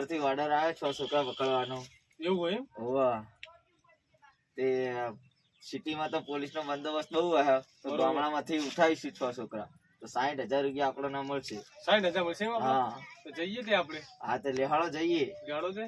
ઉપરથી ઓર્ડર આવ્યો 6 છોકરા પકડવાનો. એવું હોય એમ? હોવા તે સિટીમાં તો પોલીસનો બંદોબસ્ત બહુ હે, તો ગામડામાંથી ઉઠાવીશું 6 છોકરા, તો 60,000 રૂપિયા આપણો ના મળશે. 60,000 મળશે એમ? હા તો જઈએ તે આપણે. હા તો લેહાડો જઈએ. ગાડો છે.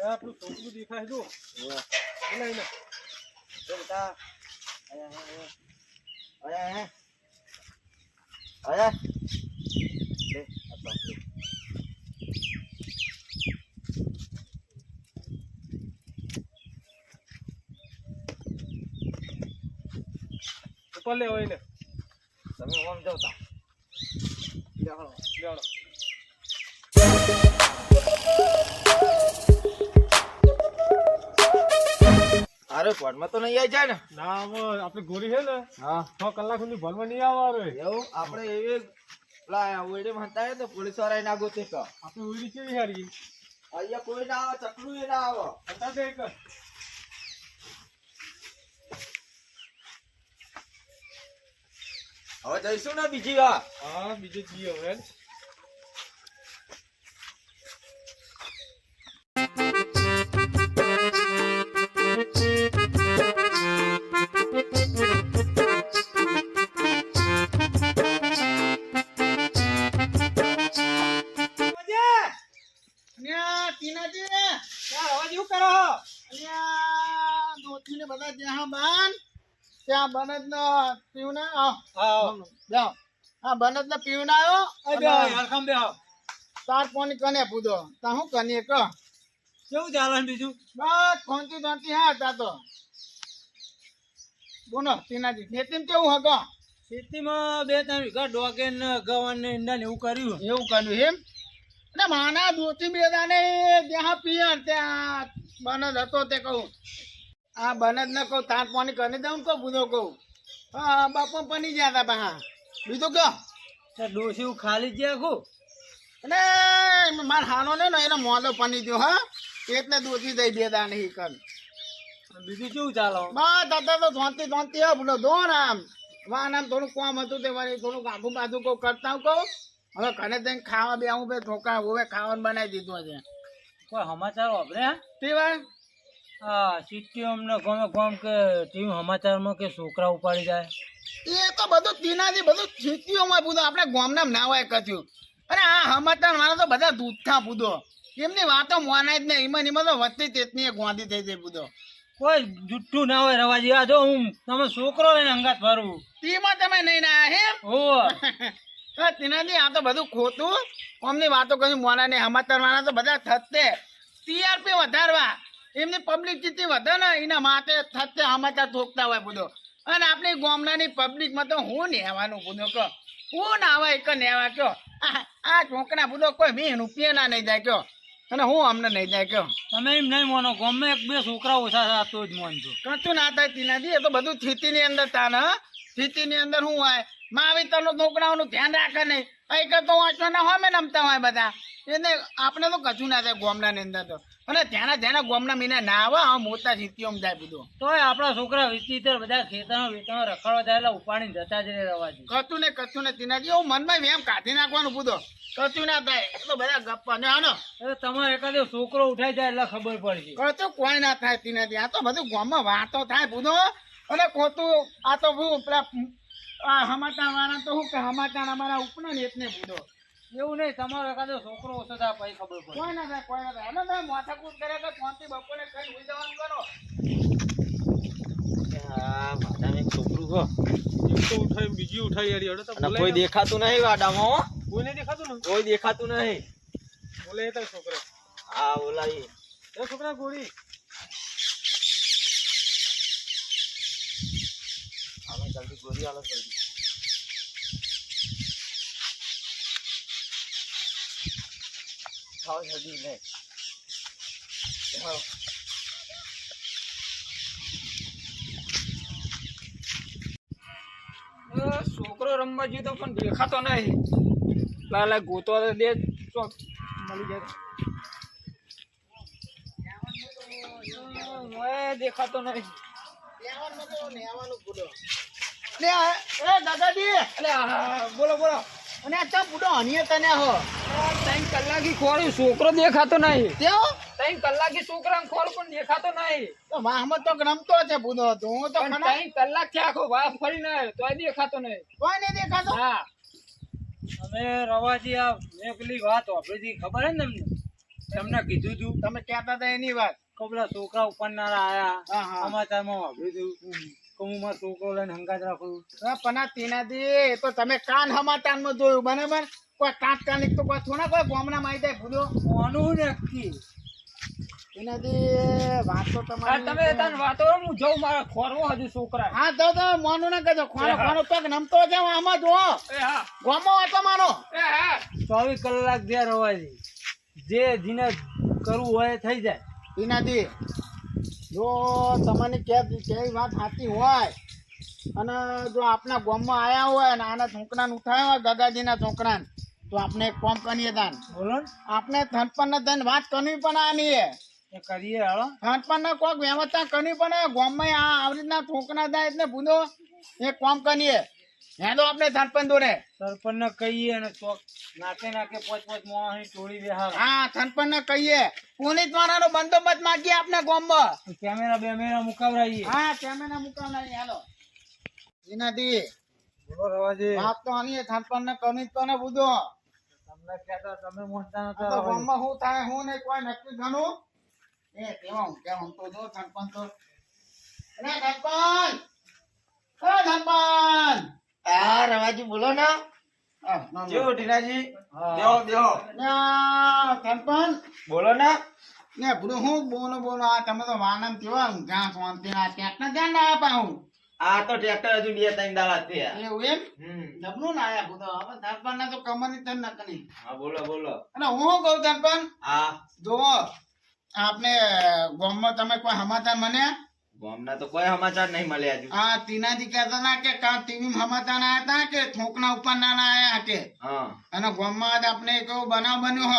આપણું છોકરું દેખાય જો. બેટા આયા આયા લે આ ચોકડી. ઉપર લે હોય ને તમે ઓમ જાવ તા ગાડો. અરે કોર્ટમાં તો નહીં આવી જાય ને? ના હવે આપણે ગોરી છે ને હા 6 કલાક સુધી ભરવા નહીં આવવા રે. એવું આપણે એવી પેલા ઓયડી ભણતા તો પોલીસ વાળા ના ગોતે તો આપણે ઉડી કેવી હારી અહીંયા કોઈ ના આવે, ચકલું એ ના આવે. હતા તે એક હવે જઈશું ને બીજી વાર. હા બીજે જઈએ હવે. ત્યાં બનદ નો પીવના હા બનદ નો પીવના આવ્યો તાર પોની કને પૂછો તા હું કને ક કેવું ચાલે બીજું? બસ ખોંતી ધોતી હા તા તો બોલો તીનાજી ખેતી કેવું હકો? ખેતીમાં 2-3 વીઘા ડોગે ને ગવાન ને ઈંડા ને એવું કર્યું. એવું કર્યું એમ? એટલે માના દોતી બેદાને ત્યાં પિયર ત્યાં બનદ હતો તે કહું આ બનદ ને કહું તાર પાણી કરી દઉં કહું બુધો કહું હા બાપા પની ગયા હતા બા બીજું કહો ડોસી ખાલી જ આખું અને માર હાનો ને એનો મોલો પની ગયો હા એટલે દોતી દઈ બેદા નહીં કર. બીજું કેવું ચાલો? બા દાદા તો ધોંતી હા બોલો દોન આમ વાન આમ થોડું કામ હતું તે વળી થોડુંક આખું બાજુ કહું કરતા હું કહું હવે ઘરે જઈને ખાવા બે હું બે ઠોકા હવે ખાવાનું બનાવી દીધું છે. કોઈ સમાચાર વાપરે તે વાર હા સિટી અમને ગમે ગમ કે ટીવી સમાચારમાં કે છોકરા ઉપાડી જાય એ તો બધું તીનાથી બધું ખેતીઓમાં પૂછો આપણે ગામના ના હોય કચ્યું. અરે આ સમાચાર મારા તો બધા દૂધથા પૂછો એમની વાતો મોનાય જ નહીં એમાં તો વધતી તેતની ગોંધી થઈ જાય પૂછો. કોઈ જુઠ્ઠું ના હોય રવાજી. આ જો હું તમે છોકરો લઈને અંગાત ફરું તેમાં તમે નહીં ના હે હો તીનાથી આ તો બધું ખોટું અમની વાતો કઈ મોના ને સમાચાર વાળા તો બધા થતે ટીઆરપી વધારવા એમની પબ્લિસિટી વધે ને એના માટે થતે સમાચાર ઠોકતા હોય બધો. અને આપણી ગામડાની પબ્લિકમાં તો હું નેવાનું બધો કહો હું ના આવે એક નેવા કયો આ ચોકડા બધો કોઈ 20 રૂપિયા ના નહીં જાય કયો અને હું અમને નહીં જાય કયો. તમે એમ નહીં મોનો ગમે 1-2 છોકરા ઓછા થાય તો જ મોનજો. કશું ના થાય તીનાથી એ તો બધું સ્થિતિની અંદર તાન સ્થિતિની અંદર શું હોય માવિતરનો છોકરાઓનું ધ્યાન રાખે નહીં અહીં તો વાંચવાના હોય મેં નમતા હોય બધા એને આપણે તો કશું ના થાય ગામડાની અંદર તો અને ધ્યાના ગામના મીના ના આવે હા મોટા સ્થિતિઓમાં જાય બધું. તોય આપણા છોકરા વિચિત્ર બધા ખેતરમાં વેતનો રખડવા જાય એટલે ઉપાડીને જતા જ રહે રવાજી. કશું ને તીનાથી એવું મનમાં એમ કાઢી નાખવાનું બધો કશું ના થાય એટલો બધા ગપ્પા ને આનો તમારે એકાદો છોકરો ઉઠાઈ જાય એટલે ખબર પડશે. કશું કોઈ ના થાય તીનાથી આ તો બધું ગામમાં વાતો થાય બધો અને ખોટું આ તો હું પેલા સમાચાર વાળા તો શું કે સમાચાર અમારા ઉપના ને એટલે બધો એવું નહીં તમારો એકાદો છોકરો ઓછો થાય પછી ખબર પડે. કોઈ ના થાય અને તમે માથાકૂટ કરે કે ફોનથી બપોરે કઈ ઉઈ જવાનું કરો. આ માતાને છોકરું હો એક તો ઉઠાઈ બીજી ઉઠાઈ યાર હેડો તો અને કોઈ દેખાતું નહીં વાડામાં હો. કોઈ નહીં દેખાતું ને કોઈ દેખાતું નહીં. બોલે એ તો છોકરા આ ઓલાઈ એ છોકરા ગોળી આમે જલ્દી ગોરી આલો જલ્દી. ખાઓ જલ્દી લે. છોકરો રમવા ગયો તો પણ દેખાતો નહીં. લાલા ગોતો દે ચોક મળી જાય. દેખાતો નહીં. લે એ દાદાજી અલે બોલો બોલો. અને આ ચા બુડો હનીએ તને હો 3 કલાકી ખોળ્યું છોકરો દેખાતો નહીં. તેઓ 3 કલાકી છોકરાને ખોળ પણ દેખાતો નહીં. તો માહમદ તો રમતો છે બુડો તો હું તો પણ ખરા 3 કલાક થી આખો વાહ ફરીને આવ્યો તોય દેખાતો નહીં. કોઈ નહીં દેખાતો હા અમે રવાજી આ મેં પેલી વાત વાપરી ખબર હે ને તમને કીધું તું તમે કહેતા હતા એની વાત પેલા છોકરા ઉપરનારા આયા હા, હા. સમાચારમાં વાપર્યું તું હું મારો છોકરો લઈને હંગાત રાખું. પણ આ તેનાથી એ તો તમે કાન સમાચારમાં જોયું બરાબર કોઈ તાત્કાલિક તો કોઈ થોડા કોઈ ગામના માં આવી જાય ભૂલો કોનું નક્કી તેનાથી વાત તો આ તમે તમારી તને વાતો હું જઉં મારા ખોરવો હજુ છોકરા. હા તો મોનું ના કહેજો ખાનો ખાનો પગ નમતો છે આમાં જો એ હા ગોમો હતો મારો એ હા 24 કલાક ત્યાં રવાજી જે જીને કરવું હોય એ થઈ જાય. તેનાથી જો તમારી કેવી વાત સાચી હોય અને જો આપણા ગામમાં આયા હોય ને આના છોકરાને ઉઠાવ્યા હોય ગગાજીના છોકરાને તો આપણે એક કામ કરીએ તાન બોલો ને આપણે થનપણને થઈને વાત કરવી પણ આની એ કરીએ હાલો. થનપણને કોઈક વ્યવસ્થા કરવી પણ ગામમાં આવી રીતના છોકરા થાય એટલે ભૂલો એક કામ કરીએ હેલો આપણે થનપણ દોરે સરપંચને કહીએ અને ચોક નાકે નાકે પોચ માણસની ટોળી બેહાર હા થનપણને કહીએ પોલીસ વાળાનો બંદોબસ્ત માંગીએ આપણે ગામમાં કેમેરા બેમેરા મુકાવરાઈએ. હા કેમેરા મુકાવના હેલો એનાથી બોલો રવાજી વાત તો આની થનપણને કરવી જ તો ને બુધો તમને કહેતા તમે મોટા આ તો નતા. ગામમાં શું થાય શું નહીં કોઈ નક્કી ગણું એ કેવા હું કેમ તો જો થનપણ તો અરે થનપણ ઓ થનપણ આ રવાજી બોલો ને જેવો ટીનાજી દેહો દેહો થનપણ બોલો ને ને ભૂલો હું બોલો આ તમે તો વાનમ કેવા ઘાસ વાંતી આ ક્યાંક ધ્યાન ના આપા હું આ તો ટ્રેક્ટર હજુ 2-3 દાડા થયા. એવું એમ હમ જબલું ના આયા ભૂતો હવે થનપણ ના તો કમરની તન ના કરી હા બોલો બોલો. અને હું શું કહું થનપણ હા જો આપણે ગામમાં તમે કોઈ સમાચાર મને ગામના તો કોઈ સમાચાર નહીં મળ્યા હજુ. આ તીનાજી કહેતા હતા કે કાં ટીવી સમાચાર આયા હતા કે થોકના ઉપર નાના આયા કે હા અને ગામમાં આજ આપણે એક એવો બનાવ બન્યો હ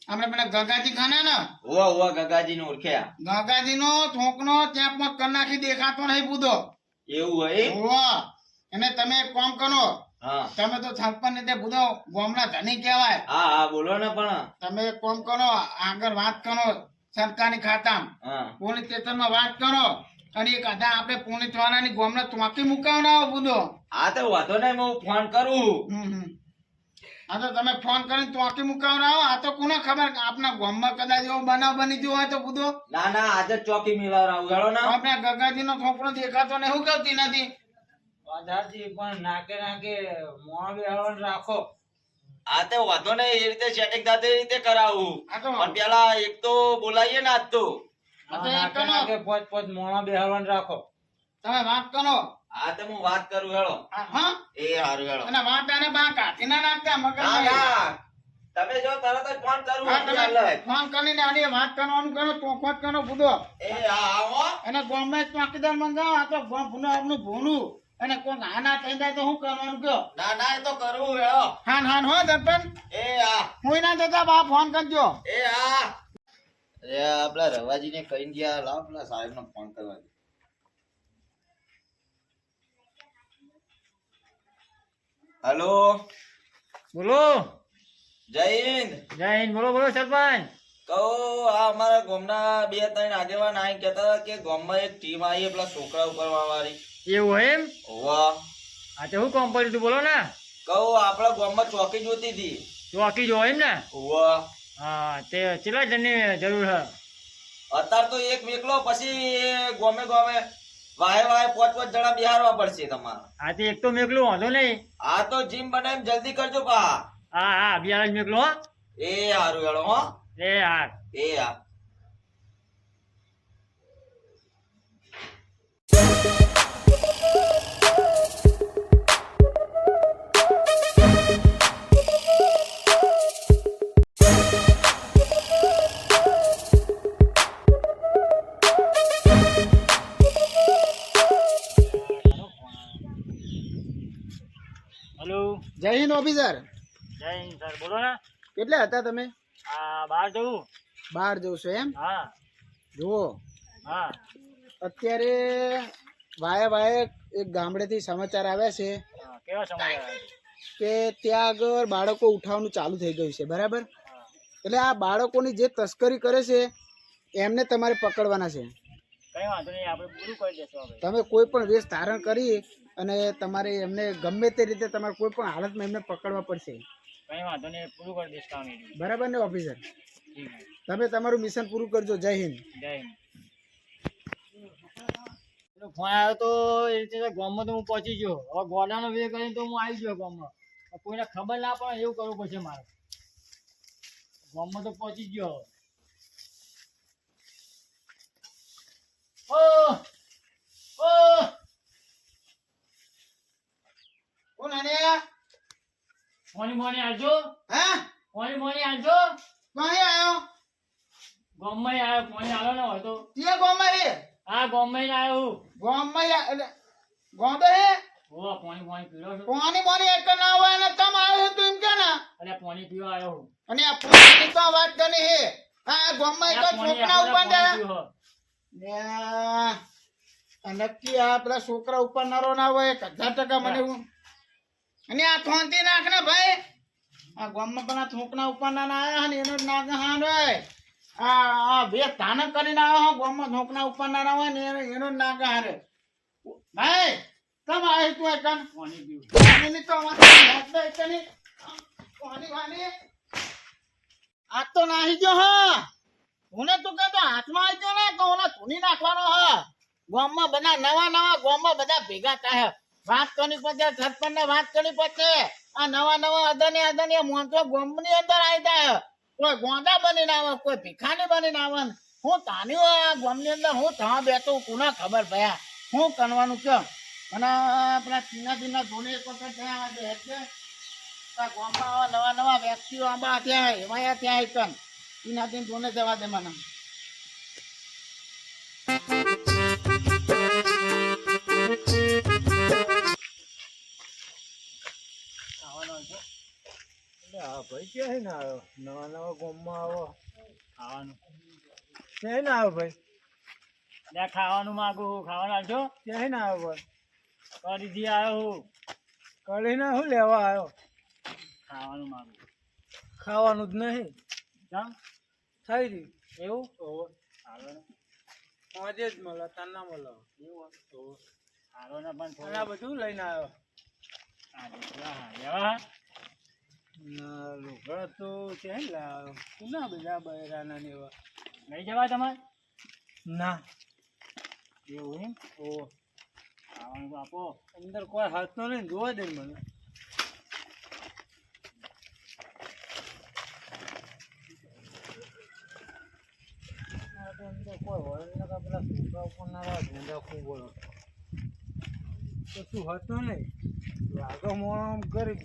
આપણે પેલા ગગાજી ખાના ને ઓવા ગગાજી ને ઓળખ્યા. ગગાજી નો થોકનો ત્યાં પણ કનાખી દેખાતો નહીં બુધો એવું હોય? ઓવા એને તમે એક કામ કરો હા તમે તો છાપન ને તે બુધો ગામના ધણી કહેવાય હા હા બોલો ને પણ. તમે એક કામ કરો આગળ વાત કરો સરકારી ખાતામાં હા પોલીસ સ્ટેશનમાં વાત કરો અને એક આધા આપણે પોલીસ વાળાની ગામના ચોકી મુકાવડાવો બુધો હા તો વાંધો નહીં હું ફોન કરું. હા તો તમે ફોન કરીને ચોકી મુકાવડાવો આ તો કોને ખબર કે આપણા ગામમાં કદાચ એવો બનાવ બની ગયો હોય તો બુધો ના ના આજે જ ચોકી મિલાવરાવું હેડો ને. આપણે ગગાજી નો છોકરો દેખાતો ને એવું કહેતી નથી વાધાજી પણ નાકે નાકે મોણ બેહાડવાનું રાખો. આ તો વાંધો નહીં એ રીતે સેટિંગ થશે એ રીતે કરાવું. આ તો પણ પેલા એક તો બોલાવીએ ને આજ તો. આ તો એક નાકે કરો. નાકે પોચ મોણા બેહાડવાનું રાખો. તમે વાત કરો હા તો હું વાત કરું હેડો. હા એ હારું હેડો. અને વાત આને બા કાઢી ના નાખતા મગજ ના ના તમે જો તરત જ ફોન કરું હા, તમે એટલે. ફોન કરીને આની વાત કરવાનું કરો ચોખવટ કરો બુધો એ હા આવો. અને ગામમાં એક ચોકીદાર મંગાવો આ તો ગામ ભૂનું આપનું ભૂનું અને કોઈ આના થઈ જાય તો શું કરવાનું કયો ના ના એ તો કરવું હેડો. હાન હાન હો દર્પણ એ હા હું ના જતા બા ફોન કરજો એ હા. અરે આપડા રવાજી ને કઈ ગયા લાવ પેલા સાહેબ નો ફોન કરવા દે. હેલો બોલો જય હિન્દ. જય હિન્દ. બોલો બોલો સરપંચ. કહો આ અમારા ગામના 2-3 આગેવાન આઈ કહેતા હતા કે ગામમાં એક ટીમ આવી પેલા છોકરા ઉપર વાળી. એવું એમ? વાહ આ તો શું કામ પડ્યું તું બોલો ને. કહો આપણા ગામમાં ચોકી જોતી હતી. ચોકી જો એમ ને. વાહ હા તે કેટલા જણની જરૂર છે? અત્યારે તો એક મેકલો પછી ગોમે ગોમે વાહે વાહે 5-5 જણા બિહારવા પડશે તમારે. આ તે એક તો મેકલું વાંધો નહીં. આ તો જીમ બનાવીને જલ્દી કરજો પા. હા હા બિયાર જ મેકલું હો. એ હારું હેડો હો. એ હા એ હા. હેલો, જય હિન્દ ઓફિસર. જય હિન્દ સર, બોલો ને. કેટલા હતા તમે? આ બહાર જવું. બહાર જવું છો એમ? હા જુઓ, હા. અત્યારે વાયા એક ગામડેથી સમાચાર આવ્યા છે હા, કેવા સમાચાર આવે છે? કે ત્યાં આગળ બાળકો ઉઠાવવાનું ચાલુ થઈ ગયું છે, બરાબર? એટલે આ બાળકોની જે તસ્કરી કરે છે એમને તમારે પકડવાના છે. કઈ વાંધો નહીં, આપણે પૂરું કરી દેશું હવે. તમે કોઈ પણ વેશ ધારણ કરી અને તમારે એમને ગમે તે રીતે તમારે કોઈ પણ હાલતમાં એમને પકડવા પડશે, કઈ વાંધો નહીં, પૂરું કરી દઈશ કામ એનું. બરાબર ને ઓફિસર? ઠીક છે. તમે તમારું મિશન પૂરું કરજો. જય હિન્દ. જય હિન્દ. ફોન આવ્યો તો એ રીતે ગામમાં તો હું પહોંચી ગયો. હવે ગોડાનો વે કરીને તો હું આવી ગયો ગામમાં. કોઈને ખબર ના પડે એવું કરવું પડશે મારે. ગામમાં તો પહોંચી ગયો. ઓ ઓ કોણ આને? મોની મોની આવજો. હા, મોની આવજો. કોણ આવ્યો? ગામમાં આવ્યો. મોની આવ્યો ને હોય તો તે ગોમાં હે? હા ગામમાં આવ્યો હું. ગોમાં એટલે ગોંડો હે? ઓ પાણી પીરો છો. પાણી પાણી એક ના હોય ને તમ આવ્યો તું એમ કે ના? અરે પાણી પીવા આવ્યો હું. અને આ પાણી તો વાત કરી હે. આ ગોમાં એક છોકરા ઉપર દે ને આ નક્કી આ પેલા છોકરા ઉપર નારો ના હોય 1000% મને હું. અને આ થોંતી નાખ ને ભાઈ. આ ગોમાં પેલા છોકરા ઉપર ના આયા ને એનો જ નાક હાન હોય. આ બે ધાન કરીને આવ્યો ગોમાં છોકરા ઉપર ના હોય ને એનો જ નાક હારે. ભાઈ તમ આવે તું એકન પાણી પીવું. પાણીની તો વાત દે એકની પાણી વાણી આ તો નાહી ગયો હા. હુને તું કહેતો હાથમાં આવી ગયો ને તો ઓલા ધૂની નાખવાનો હા. ગામમાં બધા નવા ગામમાં બધા ભેગા થાય. વાત કરી પછી સરપંચ ને વાત કરી પછી આ નવા અદાની મોંતો ગામની અંદર આવી જાય. કોઈ ગોંડા બનીને આવે, કોઈ ભીખાની બનીને આવે. હું તાન્યું આ ગામની અંદર હું થવા બેઠો કોને ખબર ભયા શું કરવાનું કે. અને પેલા ચીના ધોની એક વખત થયા એટલે ગામમાં નવા વ્યક્તિઓ આંબા ત્યાં એમાં ત્યાં એકન ચીના ધોને જવા દે મને. ભાઈ ક્યાં ને આવ્યો? નવા ગામમાં આવો. ખાવાનું ક્યાં ને આવ્યો ભાઈ? ત્યાં ખાવાનું માંગુ. ખાવાનું આવજો. ક્યાં ને આવ્યો ભાઈ? કરીથી આવ્યો હું. કરીને શું લેવા આવ્યો? ખાવાનું માંગુ. ખાવાનું જ નહીં. કેમ થઈ રહ્યું એવું? હાલો ને આજે જ મળે તાર ના મળે એવું. હાલો ને પણ આ બધું લઈને આવ્યો. લુગડા તો ક્યાં લાવ્યો? ના બધા બહેરાના ને એવા લઈ જવા તમારે? ના એવું એમ? ઓ ખાવાનું આપો. અંદર કોઈ હાથ તો નહીં, જોવા દે મને. અંદર કોઈ હોય ને પેલા છોકરા ઉપર ના ઢૂંઢા ખૂબ બોલો તો શું હતો નહીં. લાગો મોણો ગરીબ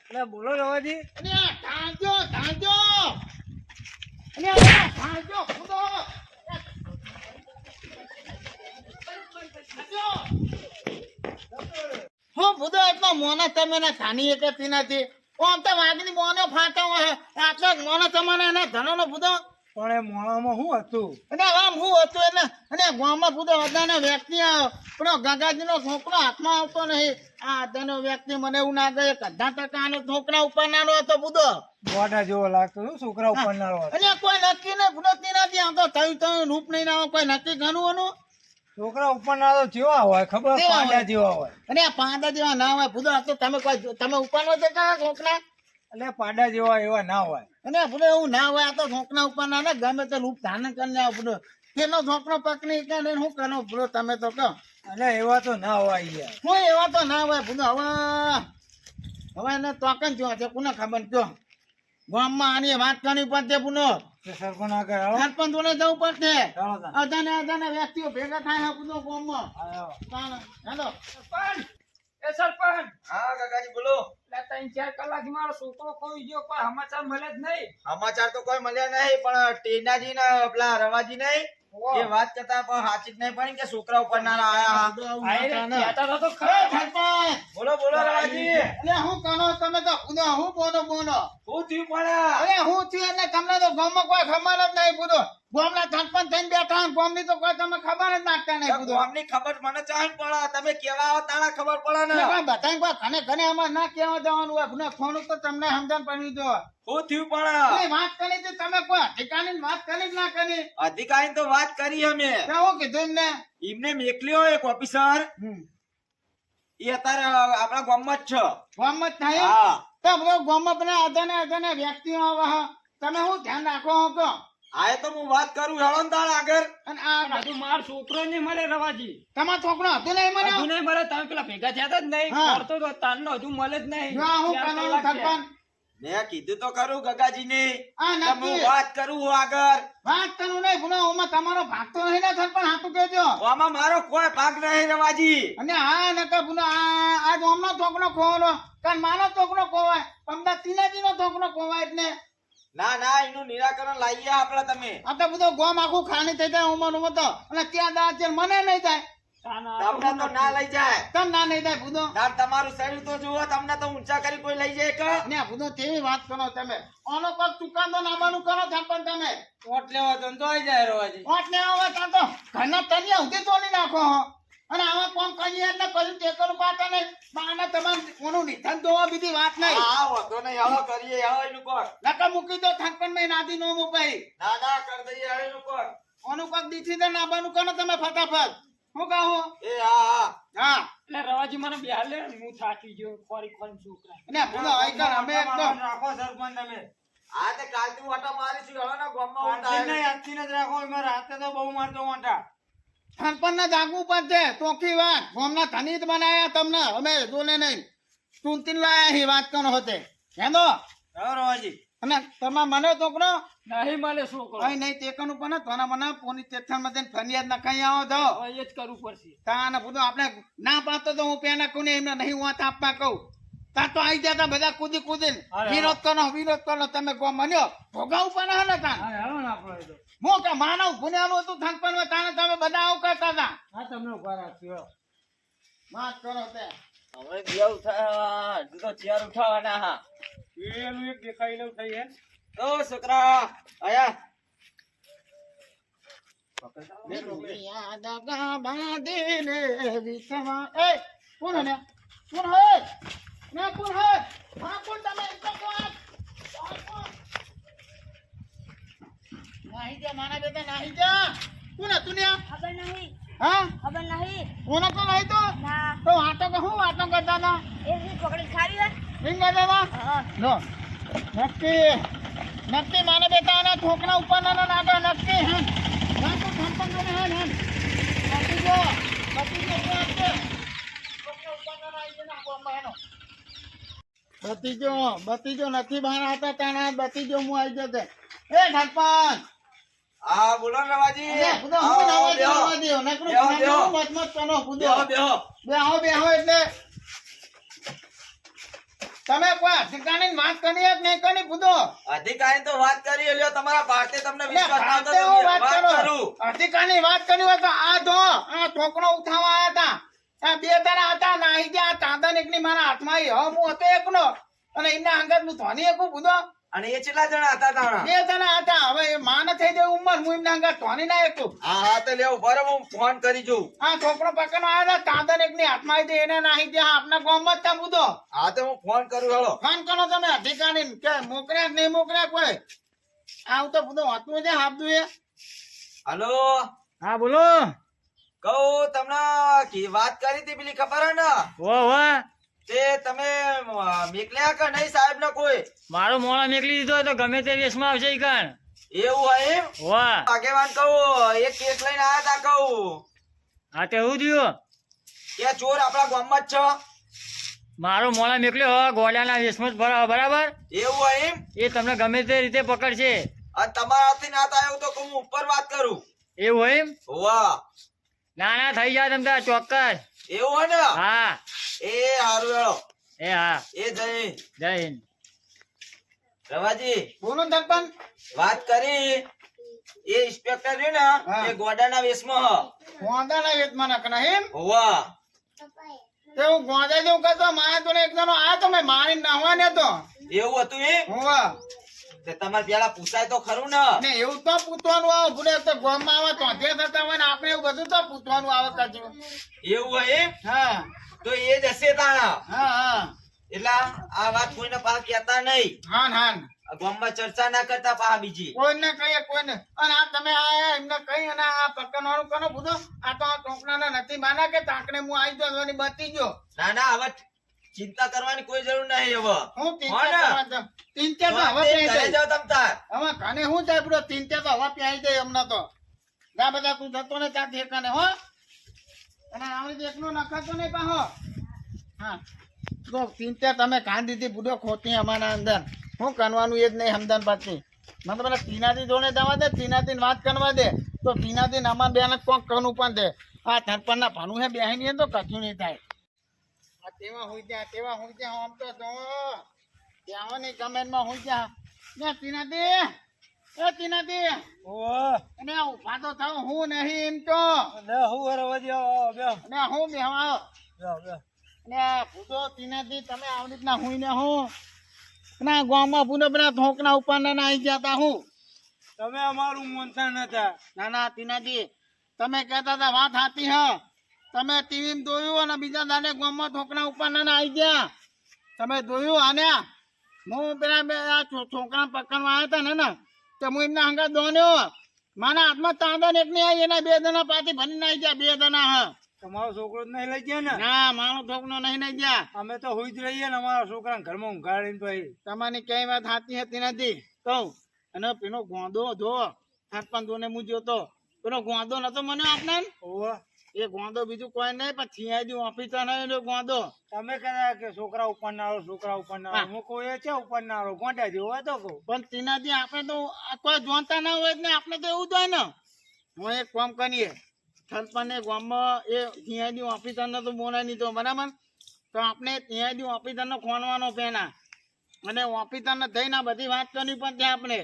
એટલે બોલો રવાજી. અને આ ઢાંજો અને આ ઢાંજો ખુદો હું ભૂદો એટલો મોનો તમે ને થાની એક નથી. આમ તો વાગની મોનો ફાટો આટલો મોનો તમારે એને ધનોનો ભૂદો. પણ એ મોણામાં શું હતું? અને આમ હું હતું એટલે અને ગામમાં ભૂદો અદાનો વ્યક્તિ પેલો ગંગાજીનો છોકરો હાથમાં આવતો નહીં. આ અદાનો વ્યક્તિ મને એવું ના ગયે 10% આનો છોકરા ઉપર નાનો હતો ભૂદો. ગોડા જેવો લાગતો છોકરા ઉપર ના હતો. અને કોઈ નક્કી ને ભૂદતી નથી. આમ તો થયું રૂપ નહીં ના કોઈ નક્કી ઘણું છોકરા ઉપર ના તો જેવા હોય ખબર? પાંડા જેવા હોય. અને આ પાંડા જેવા ના હોય ભૂદો. તો તમે ઉપર નો દેખા છોકરા એટલે પાંડા જેવા એવા ના હોય. અને ભૂદો એવું ના હોય. આ તો છોકરા ઉપર ના ને ગમે તે રૂપ ધારણ કરીને આવ ભૂદો. તેનો છોકરો પકડી કે શું કરો ભૂદો તમે તો કહો. એટલે એવા તો ના હોય યાર. હું એવા તો ના હોય ભૂદો. હવે એને તોકન જો છે કોને ખબર કયો. ગામમાં આની વાત કરવી પડશે ભૂદો. સરપંચ આગળ આવો. સરપંચ જોડે જવું પડશે. ચાલો તાન. અદાને વ્યક્તિઓ ભેગા થાય ભૂદો ગામમાં. આવો. હેલો સરપંચ એ સરપંચ હા કાકાજી બોલો. એટલે 3-4 કલાકથી મારો છોકરો કોઈ ગયો, કોઈ સમાચાર મળે જ નહીં. સમાચાર તો કોઈ મળ્યા નહીં પણ ટેનાજી ને પેલા રવાજી નહીં એ વાત કરતા પણ સાચી જ નહીં પડી કે છોકરા ઉપર ના આયા. આ એ કહેતા હતા તો એ ખરા. સરપંચ બોલો બોલો બોલો રવાજી. એટલે હું કરો તમે તો પૂછો હું બોલો બોલો શું થયું પણ? અરે હું થયું એટલે તમને તો ગામમાં કોઈ ખબર જ નહીં પૂછો ગામના સરપંચ થઈને બેઠા ને ગામની તો કોઈ તમે ખબર જ નાખતા નહીં પૂછો ગામની ખબર મને ચાહન પડે. તમે કેવા આવો તાણા ખબર પડે ને. બધાને કોઈ ઘણે ઘણે આમાં ના કહેવા જવાનું હોય ને થોડુંક તો તમને સમજણ પડવી જો શું થયું પણ? વાત કરી છે તમે કોઈ ઠેકાની વાત કરી જ ના કરી અધિકારી તો વાત કરી અમે. કેવું કીધું એમને એમને મેકલ્યો એક ઓફિસર. એ અત્યારે આપણા ગામમાં જ છે. ગામમાં જ થાય હા. તો બધો ગામમાં પેલા અજાને વ્યક્તિઓ આવે છે. તમે શું ધ્યાન રાખો છો કહો? આ તો હું વાત કરું હેળો ને તાણ આગળ. અને આ બધું માર છોકરો નહીં મળે રવાજી. તમારો છોકરો હતું નહીં મને હજુ નહીં મળે. તમે પેલા ભેગા થયા હતા જ નહીં. હા. કરતો તો તારનો હજુ મળે જ નહીં. જો આ હું 4 કરવાનું કલાક થયા. સરપંચ મેં કીધું તો ખરું ગગાજીને. આ કે હું નક્કી વાત કરું હું આગળ. વાત કરું નહીં ભૂલો ઓમાં તમારો ભાગ તો નહીં ને સરપંચ હાથું કહેજો આમાં મારો કોઈ ભાગ નહીં રવાજી. અને હા નકર ભૂલો આ ગામનો છોકરો ખોવાનો કારણ મારો છોકરો ખોવાય પમદા તીનાજીનો છોકરો ખોવાય એટલે ના ના એનું નિરાકરણ લાવીએ આપડે. તમે આ તો બધો ગોમ આખું ખાલી થઈ જાય ઉમર ઉમર તો અને ત્યાં દા છે મને નહીં થાય તમને તો ના લઈ જાય. તમ ના નહીં થાય ભૂદો ના તમારું શરીર તો જુઓ. તમને તો ઊંચા કરી કોઈ લઈ જાય કે? ને ભૂદો કેવી વાત કરો તમે આનો પર ચુકાદો નામાનું કરો સરપંચ તમે વોટ લેવા ધંધો આવી જાય રવાજી. વોટ ને આવે ત્યાં તો ઘરના તલિયા સુધી તોડી નાખો હો. અને આવા કોમ કરીએ એટલે કશું ટેકર પાતા નહીં બાને તમારે કોનું નિધન જોવા બીજી વાત નહીં હા વાંધો નહીં. હાલો કરીએ. હાલો એનું કોણ. નકર મૂકી દો સરપંચ મેં નાદી નો મુકાઈ ના ના કરી દઈએ. હાલો એનું કોણ. ઓનું કોક દીધી તો નાબાનું કરો તમે ફટાફટ હું કહું એ હા હા. હા એટલે રવાજી મને બેહાર લે. હું થાકી ગયો. ખોરી છોકરા. અને ભૂલો આઈકર અમે એકદમ રાખો સરપંચ તમે. આ તે કાલથી હું આટા મારીશું. હાલો ને ગામમાં હું આજથી ટાઈમ. નહીં, આજથી જ રાખો. એમાં રાતે તો બહુ મારતો મોટા. સરપંચ ને જાગવું પડશે ચોખ્ખી વાત ગામના ધનિત બનાયા તમને અમે જોને નહીં ચૂંટીને લાયા હી વાત કરો હોતે હેંદો જાઓ રવાજી. અને તમાર મને છોકરો નહીં મળે છોકરો. અહીં નહીં ટેકનું પણ તોના મને પોલીસ સ્ટેશન માં જઈને ફરિયાદ નખાઈ આવો તો હવે એ જ કરવું પડશે. તાને બધું આપણે ના પાતો તો હું પેના કોને એમને નહીં વાત આપવા કહું તા તો આવી જતા બધા કૂદી કૂદીને અરે, વિરોધ કરો તમે ગો મન્યો ભોગાવું પણ હે ને તાન હા હાલો ને આપણો એ તો. હું કે માનવ ગુનેલું હતું થનપણ તાને તમે બધા આવું કરતા હતા હા તમને ઉભા રાખ્યો. વાત કરો તે હવે દિયા ઉઠા. હજુ તો ચેર ઉઠાવાના. હા પેલું એક દેખાઈ લઉં થઈ હે. તો છોકરા આયા. દગા બાંધીને વિસવા એ કોણ હે ને કોણ હે ને કોણ હે હા કોણ તમે એકદમ કોણ નહીં જા માના બેટા નહીં જા કોણ હતું ને ખબર નહીં હા ખબર નહીં કોણ તો નહીં તો ના તો આટો કે હું આટો કરતા હતા એ પકડી ખાવી હે રીંગ દાદા હા લો નક્કી નક્કી માના બેટા આના ઠોકરા ઉપર ના નાગા નક્કી હે ના તો થંપન ને હે ને બાકી જો બતીજો નથી બહાર હતા તાણા બતીજો હું આવી જતે એ ઠપન હા બોલો ને રવાજી. હું નાવા દેવા દેવ નકરું મત મત કરો કુદો બેહો બેહો. બેહો એટલે તમે કોઈ ઠીકાની વાત કરી એક નહીં કરી કુદો અધિકારી તો વાત કરી. લ્યો તમારા ભારતીય તમને વિશ્વાસ ના હતો ખાતે તો હું વાત વાત કરું. કરું અધિકારની વાત કરી હોય તો આ જો આ છોકરો ઉઠાવા આયા હતા આ બે જણા હતા નાહી ગયા ચાંદન એકની મારા હાથમાં આવી હવે હું હતો એકનો અને એમના અંગત હું ધોની એકું બુધો અને એ કેટલા જણા હતા તાણા? બે જણા હતા હવે એ માન થઈ જાય ઉંમર હું એમના અંગત ધોની ના એકું હા હા તો લેવું બરાબર. હું ફોન કરી જોઉં. આ છોકરો પકડનો આવ્યા હતા ચાંદન એકની હાથમાં આવી એને નાહી ગયા આપના ગામમાં જ ત્યાં બુધો હા તો હું ફોન કરું. હેલો ફોન કરો તમે અધિકારી કે મોકલ્યા કે નહીં મોકલ્યા કોઈ આવું તો બધું હતું છે આપતું એ હલો હા બોલો. કહું તમને વાત કરી હતી પેલી ખબર હે ને વાહ તે તમે મેકલ્યા કે નહીં સાહેબ ને કોઈ? મારો મોણા મેકલી દીધો તો ગમે તે વેશમાં આવશે ઈ કાન. એવું હોય એમ? વાહ આગેવાન કહું એક કેસ લઈને આયા તા કહું હા તે એવું થયું. કે ચોર આપણા ગામમાં જ છે. મારો મોણા મેકલ્યો ગોળાના વેશમાં જ બરાબર. એવું હોય એમ? એ તમને ગમે તે રીતે પકડશે. અને તમારાથી ના થાય એવું તો કહું હું ઉપર વાત કરું. એવું હોય એમ? વાહ ના ના થઈ જાય તમ તાર ચોક્કસ. એવું હોય ને? હા એ હારું હેળો. એ હા એ જય હિન્દ. જય હિન્દ. રવાજી બોલો સરપંચ વાત કરી એ ઇન્સ્પેક્ટર રહ્યું ને હા. એ ગોડાના વેશમાં હ. વાંધા ના વેતમાં નાખના એમ વાહ તે હું ગોંધા જેવું કરતો મારે તો એક જણો આવ્યો તો મેં મારી નાહવા ને તો એવું હતું એમ હોવા તે તમારે પેલા પૂછાય તો ખરું ને ને એવું તો પૂછવાનું આવે ભૂલે તો ગામમાં આવે તો અધે થતા હોય ને આપણે એવું બધું તો પૂછવાનું આવે કજુ એવું હોય એમ હા તો એ જ હશે તાણા હા હા એટલે આ વાત કોઈને પાછા કહેતા નહીં હાન હાન આ ગામમાં ચર્ચા ના કરતા પાછા બીજી કોઈને કહીએ કોઈને અને આ તમે આ એમને કહી અને આ પકડવાનું કરો બધું આ તો આ ટોકણાના નથી માના કે તાકને હું આવી ગયો અને બતી ગયો ના ના હવે ચિંતા કરવાની કોઈ જરૂર નહીં હવે હું હો ને? તીનચા તો હવે ઘરે પ્યાઈ જાઓ તમ તાર હવે કાને હું થાય પૂરો તીનચા તો હવે પ્યાઈ જાય હમણાં તો જા બધા તું જતો ને ત્યાં ઠેકાને હો અને આવડી એકનો નખાતો નહીં પાહો હા તો તીનચા તમે કાન દીધી બુડો ખોટી અમારા અંદર શું કરવાનું એ જ નહીં હમદાન પાછી મને તો પેલા ટીનાથી જોડે જવા દે ટીનાથી વાત કરવા દે તો ટીનાથી અમારા બેને કોક કરવું પણ દે આ ધરપણના ભાનું હે બેહી તો કશું નહીં થાય આ તેવા હોય ત્યાં આમ તો જો ત્યાં ની કમેન્ટમાં હોય ત્યાં ને ટીનાથી ઓહ અને ઉભા તો થાવ હું નહીં એમ તો લે હું રવાજી આવો બે અને હું બેહવા બે અને ભૂતો ટીનાથી તમે આવી રીતના હું ને હું ના ગામમાં ભૂને બધા ઠોકના ઉપર ના આવી જતા હું તમે અમારું મોનતા નતા ના ના ટીનાજી તમે કહેતા હતા વાત સાચી હા તમે ટીવી જોયું અને બીજા દાડે ગામમાં ઠોકના ઉપર ના આવી ગયા તમે જોયું આને હું પેલા બે આ છોકરા પકડવા આવ્યા હતા ને તો હું એમના હંગા દોન્યો મારા હાથમાં તાંદન એક નહીં આવી એના બે દના પાછી ભરીને આવી ગયા બે દના હા તમારો છોકરો જ નહીં લઈ ગયા ને ના મારો ઠોકનો નહીં લઈ ગયા અમે તો હુઈ જ રહીએ ને અમારા છોકરાને ઘરમાં ઊંઘાડીને પછી તમારી કઈ વાત સાચી હતી નથી કહું અને પેલો ગોંદો જો સરપંચ ને હું જોતો પેલો ગોંદો નતો મને આપને ઓહ એ ગોંદો બીજું કોઈ નહીં પણ થિયાજી ઓફિસર નહીં એ ગોંદો તમે કહેતા કે છોકરા ઉપર ના આવો છોકરા ઉપર ના આવો હું કોઈ છે ઉપર ના આવો ગોંડા જેવો હોય તો કહું પણ તીનાજી આપણે તો આ કોઈ જોતા ના હોય ને આપણે તો એવું જ હોય ને હું એક કામ કરીએ સરપંચ ને ગામમાં એ થિયાજી ઓફિસર ને તો બોલાવી દીધો બરાબર તો આપણે થિયાજી ઓફિસર ને ખોનવાનો પેના અને ઓફિસર ને થઈને આ બધી વાત કરવી પણ ત્યાં આપણે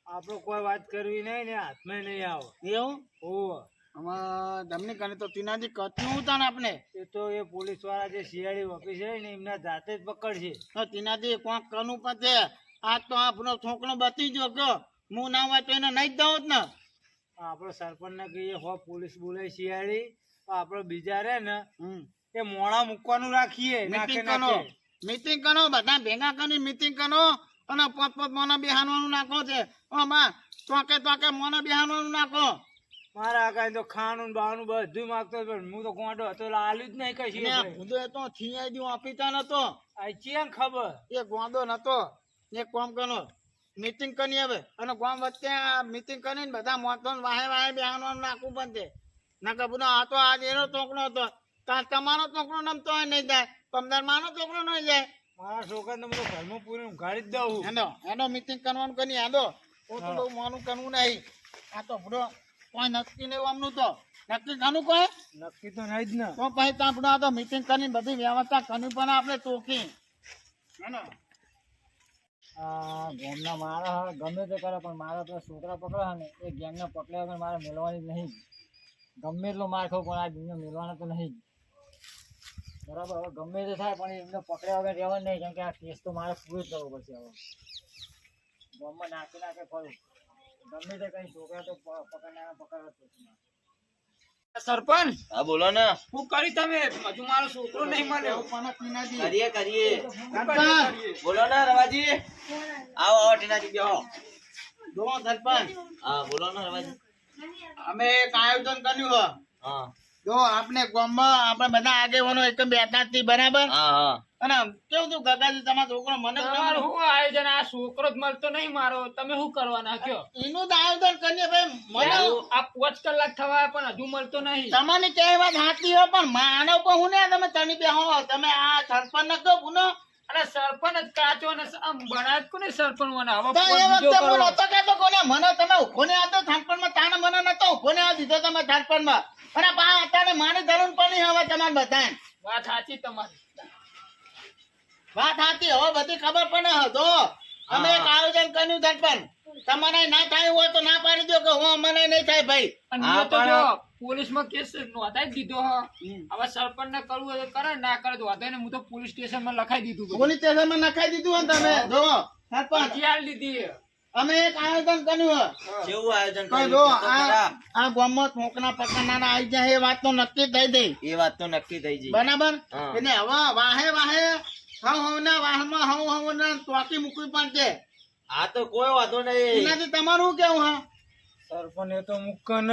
આપણે કોઈ વાત કરવી નહીં ને હાથમાં નહીં આવો એવું ઓહ આમાં ધમની કરે તો તીનાજી કચ્છનું હતા ને આપણે એ તો એ પોલીસ વાળા જે સીઆઈડી ઓફિસ છે ને એમના જાતે જ પકડશે તો તીનાજી કોક કરવું પડશે આજ તો આપણો છોકરો બચી ગયો કે હું ના હોય તો એને નહીં જ દઉં જ ને આપણે સરપંચ ને કહીએ હો પોલીસ બોલાય સીઆઈડી આપણે બીજા રે ને હમ એ મોડા મૂકવાનું રાખીએ નાખે મીટિંગ કરો નાખે મીટિંગ કરો બધા ભેગા કરી મીટિંગ કરો અને પોત પોત મોના બેહાનવાનું નાખો છે ઓ માં તોકે મોના બેહાનવાનું નાખો મારા આગળ તો ખાવાનું બાવાનું બધું માગતો હતો, પણ હું તો ગોંડો હતો એટલે આલ્યું જ નહીં કશું ને ભાઈ. ભૂંડો એ તો થિયાજી આપીતા નતો આ ચેન ખબર એ ગોંદો નતો એક કામ કરો મીટિંગ કરી હવે અને ગામ વચ્ચે મીટિંગ કરીને બધા મોતો વાહે વાહે બેહાનવાનું નાખવું પડશે નકર બધો આ તો આજ એનો ચોકડો હતો કાલ તમારો ચોકડો નમતો હોય નહીં જાય પમદાર માનો ચોકડો નહીં જાય મારા છોકરાને તો બધું ઘરમાં પૂરી ઉઘાડી જ દઉં. એનો મીટિંગ કરવાનું કરી આદો હું તો બહુ મોનું કરવું નહીં આ તો ભૂડો કોઈ નક્કી નહીં આમનું તો નક્કી કરવું કોઈ નક્કી તો નહીં જ ને. તો પછી ત્યાં ભૂડો આ તો મીટિંગ કરીને બધી વ્યવસ્થા કરવી પણ આપણે ચોખી હેનો આ ગેમના મારા ગમે તે કરે પણ મારા તો છોકરા પકડ્યા ને એ ગેમને પકડ્યા વગર મારે મેળવાની જ નહીં. ગમે એટલો માર ખાવ પણ આ ગેમને મેળવાના તો નહીં. બરાબર, હવે ગમે તે થાય પણ એમને પકડ્યા વગર રહેવાનું નહીં, કેમ કે આ કેસ તો મારે પૂરો જ કરવો પડશે. હવે ગમમાં નાખી નાખે ફરું ગમે તે કઈ છોકરા તો પકડવા જ પડશે. સરપંચ હા બોલો ને શું કરી તમે? હજુ મારો છોકરો નહીં મળ્યો. કરીએ કરીએ બોલો ને રવાજી આવો આવો ટીનાજી બેહો જો સરપંચ હા બોલો ને રવાજી અમે એક આયોજન કર્યું હો હા જો આપણે ગામમાં આપણે બધા આગેવાનો એક બેઠા છીએ બરાબર હા હા અને કેવું તું ગગાજી તમારો છોકરો મને તમારું શું આયોજન? આ છોકરો જ મળતો નહીં મારો, તમે શું કરવાના કયો? એનું જ આયોજન કરીએ ભાઈ મને આ 5 કલાક થવા પણ હજુ મળતો નહીં. તમારી કઈ વાત સાચી હોય પણ માનવ પણ હું ને તમે તણી બેહો તમે આ સરપંચ ને કહો ગુનો અને સરપંચ જ કાચો ને આમ બનાય જ કોને સરપંચ મને હવે તો એ બીજો વખતે હું કરો. નતો કહેતો કોને મને તમે ઉભો ને આવતો સરપંચમાં તાને મને નતો ઉભો ને આવ દીધો તમે સરપંચમાં અને પા અત્યારે મારી ધरून પડી હવે તમારે બધાને વાત સાચી તમારી. વાત સાચી હવે બધી ખબર પડે હતો અમે એક આયોજન કર્યું સરપંચ તમારે ના થાય હોય તો ના પાડી દો કે હું અમને નહીં થાય ભાઈ અને હા, મેં તો પણ જો પોલીસમાં કેસ નોંધાઈ જ દીધો હ હવે સરપંચ ને કરવું હોય તો કરે ના કરે તો વાંધો નહીં હું તો પોલીસ સ્ટેશનમાં લખાઈ દીધું બધું. પોલીસ સ્ટેશનમાં નખાઈ દીધું ને તમે જો સરપંચ અરજી આલી દીધી અમે એક આયોજન કર્યું કેવું આયોજન તો જો આ ગામમાં ઠોકના પકડનારા આવી જાય એ વાત તો નક્કી થઈ ગઈ એ વાત તો નક્કી થઈ ગઈ. બરાબર હા. એટલે હવે વાહે વાહે હવના વાહમાં હવના ચોકી મૂકવી પણ છે આ તો કોઈ વાંધો નહીં. એનાથી તમારું કેવું હા સરપંચ એ તો મૂકો ન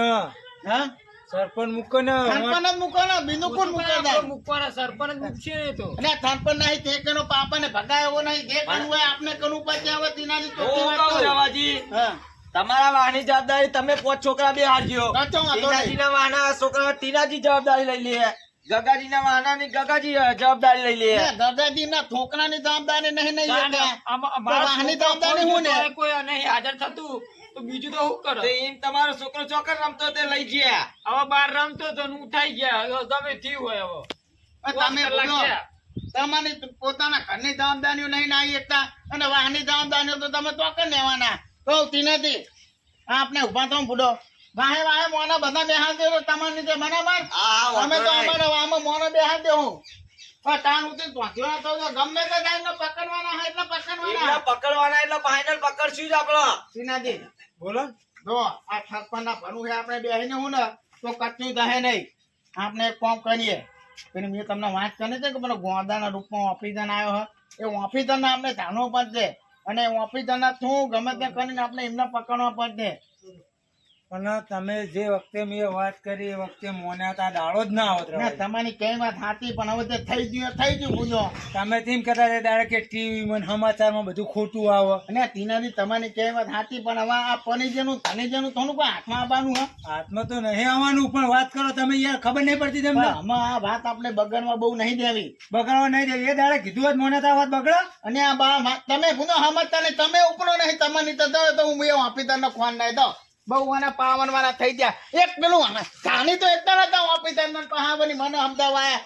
હા સરપંચ મૂકો ન સરપંચ જ મૂકો ને બીજું કોણ મૂકે જાય મૂકવાના સરપંચ જ મૂકશે ને તો અને સરપંચ નહીં તે કનો પાપાને ભગાયો નહીં જે કરવું હોય આપણે કરવું પછી હવે તેનાથી હું ચોખ્ખી વાત કહું કરું. રવાજી, હા તમારા વાહની જવાબદારી તમે 5 છોકરા બે હારજો. કચો વાંધો નહીં. ટીનાજીના વાહના છોકરા ટીનાજી જવાબદારી લઈ લે, ગગાજીના વાહનાની ગગાજી જવાબદારી લઈ લે. દાદાજીના ઠોકરાની જવાબદારી નહીં નહીં લેતા. મારા તો વાહની છોકરો જવાબદારી હું ને? કોઈ કોઈ નહીં હાજર થતું તો બીજું તો શું તો કરે એમ તમારો છોકરો ચોકર રમતો તે લઈ ગયા. હવે બાર રમતો તો ને ઉઠાઈ ગયા હવે ગમે થયું હોય હવે તમે કલાક બોલો. થયા. તમારી પોતાના ઘરની જવાબદારીઓ નહીં નાઈ એકતા અને વાહની જવાબદારીઓ તો તમે તો કર લેવાના કહું નથી આપણે ઉભા તો બુડો વાહે વાહે મોના બધા બેહાર દે તો તમારી રીતે બરાબર હા, અમે તો વાંધો નહીં. અમારા વાહમાં મોનો બેહાર દેવું પણ તાન ઉતી પહોંચ્યો તો ગમે તે ટાઈમ પકડવાના હોય એટલે એકલા પકડવાના પકડવાના એટલે ફાઇનલ પકડશું જ આપણો. સીનાજી બોલો જો આ સરપંચના ભરું છે આપણે બેહીને હું ને તો કચ્યું થશે નહીં આપણે એક કામ કરીએ પેલી મેં તમને વાત કરી છે કે પેલો ગોંદાના રૂપમાં ઓફિસર આવ્યો હે એ ઓફિસરને આપણે જાણવો પડશે અને ઓફિસરના થ્રુ ગમે તે કરીને આપણે એમને પકડવા પડશે પણ તમે જે વખતે મેં વાત કરી એ વખતે મોન્યા તા દાડો જ ના આવત ના, રવાજી. તમારી કઈ વાત સાચી પણ હવે તે થઈ ગયું ભૂલો તમે તેમ કહેતા હતા દાડે કે ટીવી માં સમાચારમાં બધું ખોટું આવે અને તીનાથી તમારી કઈ વાત સાચી પણ હવે આ પનીજનું ધનીજનું થોડું કોઈ હાથમાં આવવાનું હે હાથમાં તો નહીં આવવાનું પણ વાત કરો તમે યાર ખબર નહીં પડતી પણ તમને આમાં આ વાત આપણે બગડવા બહુ નહીં દેવી બગાડવા નહીં દે એ દાડે કીધું જ મોન્યા તા વાત બગડો અને આ તમે ભૂલો સમજતા નહીં તમે ઉપરો નહીં તમારી તો દો તો હું એ ઓફિસરનો ફોન નહીં દો બહુ અને પાવન વાળા થઈ ગયા એક પેલું જાણી તો એકતા હતા ઓફિસર ને પહાવની મને સમજાવાયા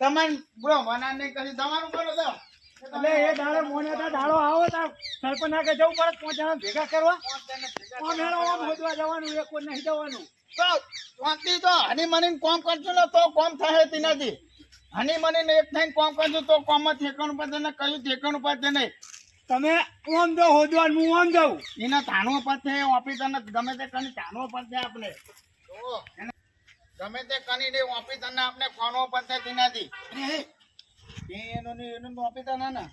તમારે બોલો વના નહીં કરી તમારું કરો તો એટલે એ દાડે મોન્યા તા દાડો આવો તા સરપંચ ના કે જવું પડે 5 જણા ભેગા કરવા આમ હેડો આમ હોદવા જવાનું એક કોઈ નહીં જવાનું તો વાંચી તો હની મની કોમ કરજો ને તો કોમ થાય તેનાથી હની મની એક થઈને કોમ કરજો તો કોમમાં ઠેકાણું પડશે ને કયું ઠેકાણું પડશે નહીં તમે ઓમ દો હોદવાનું હું ઓમ દઉં એના જાણવો પડશે ઓફિસરને ગમે તે કરીને જાણવો પડશે આપણે ગમે તે કરીને ઓફિસરને આપણે ખોણવો પડશે તેનાથી એનું ઓફિસર ના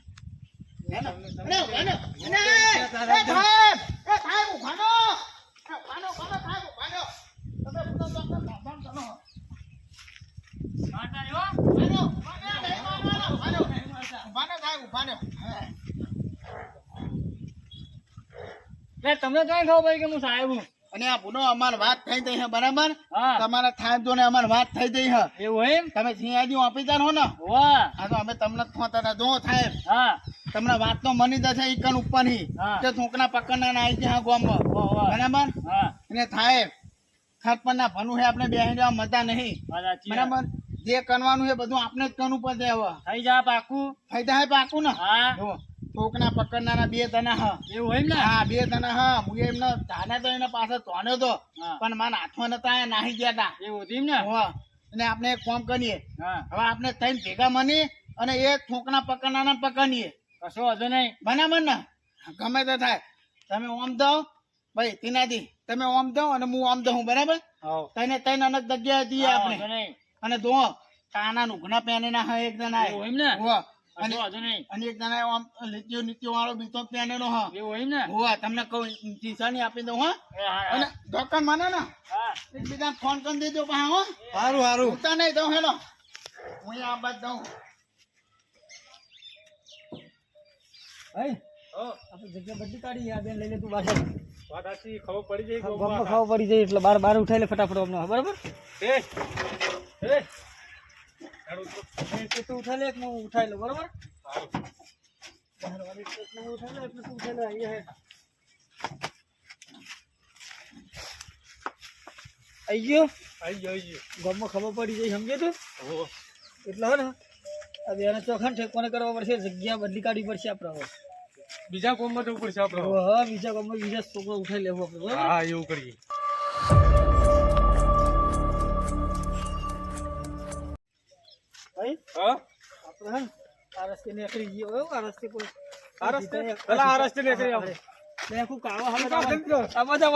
ને તમને કઈ ખબર પડી કે હું સાહેબ હું અને આ ભૂનો અમાર વાત થઈ ગઈ છે બરાબર હા તમારા સાહેબ જો ને અમાર વાત થઈ ગઈ છે એવું એમ તમે સિંહાજી ઓફિસર હો ને વાહ હા તો અમે તમને ખોતા જો સાહેબ હા તમને વાત તો મની જશે ઈકન ઉપરની હા. કે છોકરા પકડના ના આવી છે ગામમાં બરાબર હા અને સાહેબ સરપંચના ભનું છે આપણે બેસી જવા મજા નહીં બરાબર જે કરવાનું છે બધું આપણે જ કરવું પડશે હવે થઈ જા પાકું ફાયદા હે પાકું ને હા જો છોકરા પકડનારા 2 જણા હા એવું એમ ને હા 2 જણા હા હું એમને તાને તો એના પાસે તોન્યો તો હા. પણ મારા હાથમાં નતા આયા નાહી ગયા તા એવું હતું એમ ને હોવા. અને આપણે એક કામ કરીએ હા હવે આપણે ત્રણ ભેગા મની અને એક છોકરા પકડનારા પકડીએ કશો વાંધો નહીં બરાબર ને ગમે તે થાય તમે ઓમ દો ભાઈ તીનાથી તમે ઓમ દો અને હું ઓમ દઉં બરાબર હાઉ તને ત્રણ અલગ જગ્યાએ જઈએ વાંધો આપણે નહીં અને જો કાના નુઘના પહેરેલા હા એક જણા એવું એમ ને હોવા. કશો વાંધો નહીં અને એક જણા આમ લીટીઓ વાળો બીજો પહેરેલો હા એવું એમ ને હોવા તમને કહું નિશાની આપી દઉં હા એ હા અને દુકાન મને ને હા એકબીજા ફોન કરી દેજો પા હો સારું સારું ઉતા નહીં દઉં હેલો હું આ બાદ દઉં ભાઈ આપણે જગ્યા બદલી કાઢી આ બેન લઈ લે તું પાછળ વાત સાચી ખબર પડી જાય ગામમાં ખાવા પડી જાય એટલે બાર ઉઠાઈ લે ફટાફટ અમને બરાબર તું ઉઠાઈ લે એક હું ઉઠાઈ લે બરાબર ઉઠાઈ લે એટલે તું ઉઠાઈ લે અહીંયા આઈ ગયો ગામમાં ખબર પડી જાય સમજે તું એટલે હો ને આ બેને ચોખાને ઠેકોને કરવા પડશે જગ્યા બદલી કાઢવી પડશે આપણે હવે બીજા કોમમાં જવું પડશે આપણે હા બીજા ગામમાં બીજા છોકરો ઉઠાઈ લેવું આપણે બરાબર હા એવું કરીએ હા આપણે હે ને આ રસ્તે નીકળી ગયો હો, આ રસ્તે કોઈ આ રસ્તે પેલા આ રસ્તે નીકળી આપણે બે ખૂબ કાળો હાલો આ બધા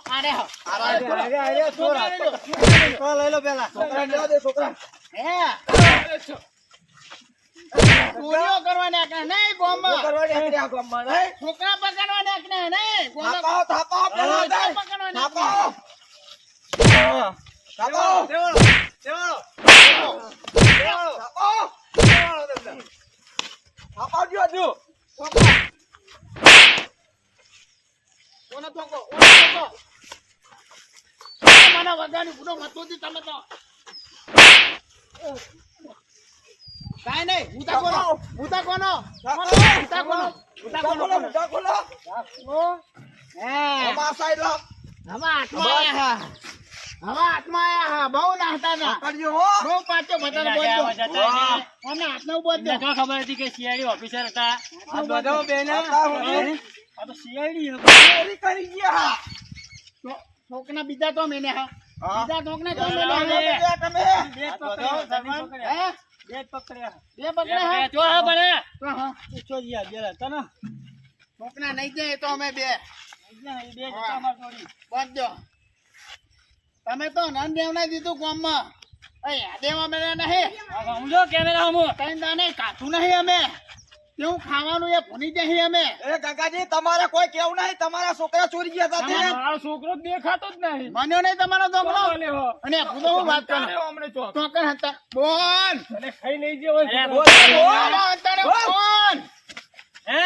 અરે અરે છોરા લઈ લો પેલા છોકરા લેવા દે છોકરા. હે ચોરીઓ કરવા નાખે નહીં ગોમમાં કરવાની હતી આ ગામમાં નહીં. છોકરા પકડવા નાખે નહીં ગોમમાં થાપાઓ, થાપાઓ, પેલા છોકરા જાય. પકડવા નાખે. થાપાઓ. થાપાઓ. થાપાઓ. થાપાઓ દ્યો, દ્યો. કોને થોકો? કોને થોકો? મને વગાડ્યું, ગુનો મતું હતી તમે તો. કાંઈ નહીં, ભૂતા કોનો? ભૂતા કોનો? ભૂતા કોનો? ભૂતા કોનો? ખોલો, બધા ખોલો. હે, આમાં સાઈડ લો. હવે હાથમાં આયા હા. હવે હાથમાં આયા હા. બહુ નાહતા હતા. કરજો હો. બહુ પાછો બધાને બોલજો. વાહ. અમને હાથને ઉભો જ દે. ખબર હતી કે સીઆઈડી ઓફિસર હતા આ બધા બેન હતા હું. આ તો સીઆઈડી ચોરી કરી ગયા. છોકના બીજા તો મેને હા. હા. બીજા છોકને તો મેને આમાં હા. ગયા તમે. હે? બે પકડ્યા બે પકડે હા? જો હા બને તો હા. પૂછો જીયા બેલા તને છોકના નહીં જાય તો અમે બે બે જતા માર જોડી બાંધજો. તમે તો નન દેવના દીધું ગામમાં. દેવા મેળે નહીં. સમજો કેમેરા હમો કઈ દાને કાઠું નહીં અમે. તેવું ખાવાનું એ ભૂલી જઈએ અમે. એ કાકાજી તમારે કોઈ કેવું નહીં, તમારા છોકરા ચોરી ગયા હતા તે. મારો છોકરો જ દેખાતો જ નહીં માન્યો નહીં તમારો છોકરો? અને ભૂલો હું વાત કરો? હમણાં ચોક ચોકર હતા. બોલ. અને ખાઈ લઈ ગયો હોય. બોલ. બોલો અંતરે બોલ. હે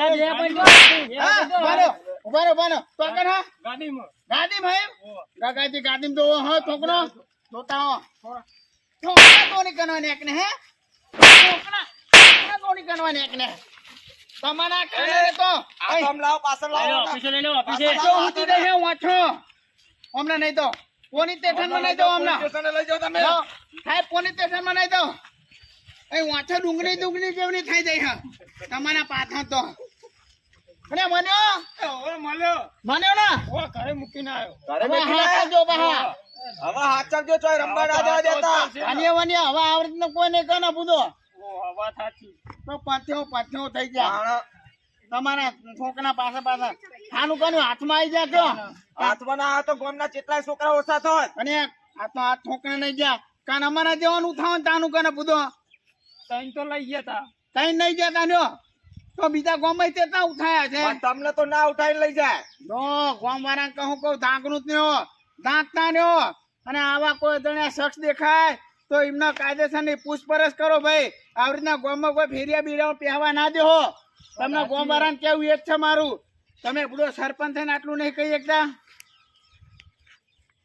હા, ઉભા રહો, ઉભા રહો. ચોકર હા? ગાડીમાં ગાદી ભાઈ કાકાજી ગાદી તો હો છોકરો જોતા હો છોકરા કોની કરવાની એકને હે છોકરા કોની કરવાની એકને તમારા કારણે તો આ કામ લાવો, પાછળ લાવો. ઓફિસે લઈ લો ઓફિસે જો ઉતી દે હે વાંચો હમણાં નહીં તો કોની સ્ટેશનમાં નહીં તો હમણાં સ્ટેશને લઈ જાઓ તમે. જાઓ, સાહેબ પોલીસ સ્ટેશનમાં નહીં તો એ વાંચો ડુંગળી જેવડી થઈ જાય હા તમારા પાછા તો અને મન્યો હવે મળ્યો મન્યો ના ઓ ઘરે મૂકીને આવ્યો ઘરે હવે બેઠી હાથ રહે. આપજો બહાર હવે હાથ ચાલજો, ચોય રમવા ના જવા દેતા. વાનિયા હવે આવડત કોઈ નહીં કને પૂછો ઓ વાત સાચી તો પાથ્યો થઈ જાય તાણ તમારા છોકરા પાસે ખાનું કાનું હાથમાં આવી જાય કયો હાથમાં ના આવે તો ગામના કેટલાય છોકરા ઓછા થાય. અને હાથ છોકરા નહીં જાય કાન અમારા જેવાનું થાવ તાનું કને પૂછો તૈન તો લઈ ગયા તા તઈ નહીં જતા ન્યો તો બીજા ગોમય તેટલા ઉઠાયા છે પણ તમને તો ના ઉઠાઈને લઈ જાય. જો ગોમ વાળા કહું ધાકનું જ ન્યો દાંતના ન્યો અને આવા કોઈ જણા શખ્સ દેખાય તો એમના કાયદેસરની પૂછપરછ કરો ભાઈ આવી રીતના ગોમમાં કોઈ ફેરિયા બીરિયા પહેવા ના દેહો તમને ગોમ વાળાને કેવું એક છે મારું તમે બધો સરપંચ થઈને આટલું નહીં કહી શકતા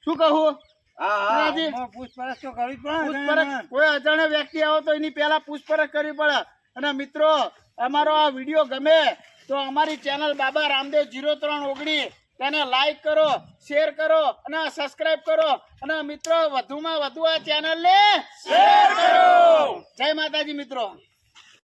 શું કહું હા, હા. રાજી? પૂછપરછ તો કરવી પૂછપરછ કોઈ અજાણ્યો વ્યક્તિ આવો તો એની પહેલા પૂછપરછ કરવી પડે અને મિત્રો અમારો આ વિડીયો ગમે તો અમારી ચેનલ બાબા રામદેવ 0319 તેને લાઈક કરો, શેર કરો અને સબસ્ક્રાઇબ કરો અને મિત્રો વધુમાં વધુ આ ચેનલને શેર કરો. જય માતાજી મિત્રો.